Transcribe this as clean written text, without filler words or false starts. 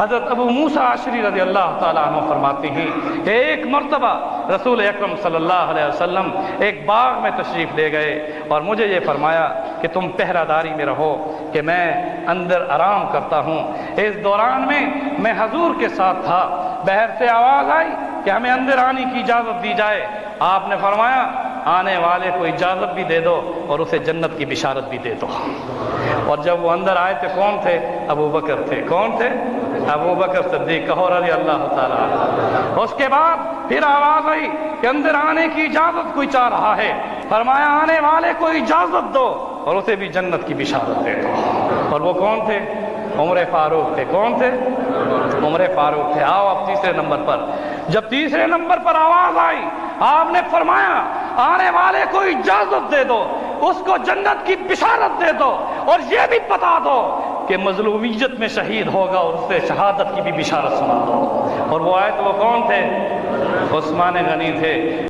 حضرت ابو موسیٰ عشری رضی اللہ تعالیٰ عنہ فرماتے ہیں کہ ایک مرتبہ رسول اکرم صلی اللہ علیہ وسلم ایک باغ میں تشریف لے گئے اور مجھے یہ فرمایا کہ تم پہرہ داری میں رہو کہ میں اندر آرام کرتا ہوں۔ اس دوران میں حضور کے ساتھ تھا، باہر سے آواز آئی کہ ہمیں اندر آنے کی اجازت دی جائے۔ آپ نے فرمایا آنے والے کو اجازت بھی دے دو اور اسے جنت کی بشارت بھی دے دو۔ اور جب وہ اندر آئے تھے کون تھے؟ ابو بکر تھے۔ کون تھے؟ ابو بکر صدیق رضی اللہ تعالیٰ عنہ۔ اس کے بعد پھر آواز آئی کہ اندر آنے کی اجازت کوئی چاہ رہا ہے، فرمایا آنے والے کو اجازت دو اور اسے بھی جنت کی بشارت دے دو۔ اور وہ کون تھے؟ عمر فاروق تھے۔ کون تھے؟ عمر فاروق تھے۔ آؤ اب تیسرے نمبر پر۔ جب تیسرے نمبر پر آواز آئی آپ نے فرمایا آنے والے کو اجازت دے دو، اس کو جنت کی بشارت دے دو اور یہ بھی بتا دو کہ مظلومیت میں شہید ہوگا اور اس سے شہادت کی بھی بشارت سنا دو۔ اور وہ آئے تو وہ کون تھے؟ عثمان غنی تھے۔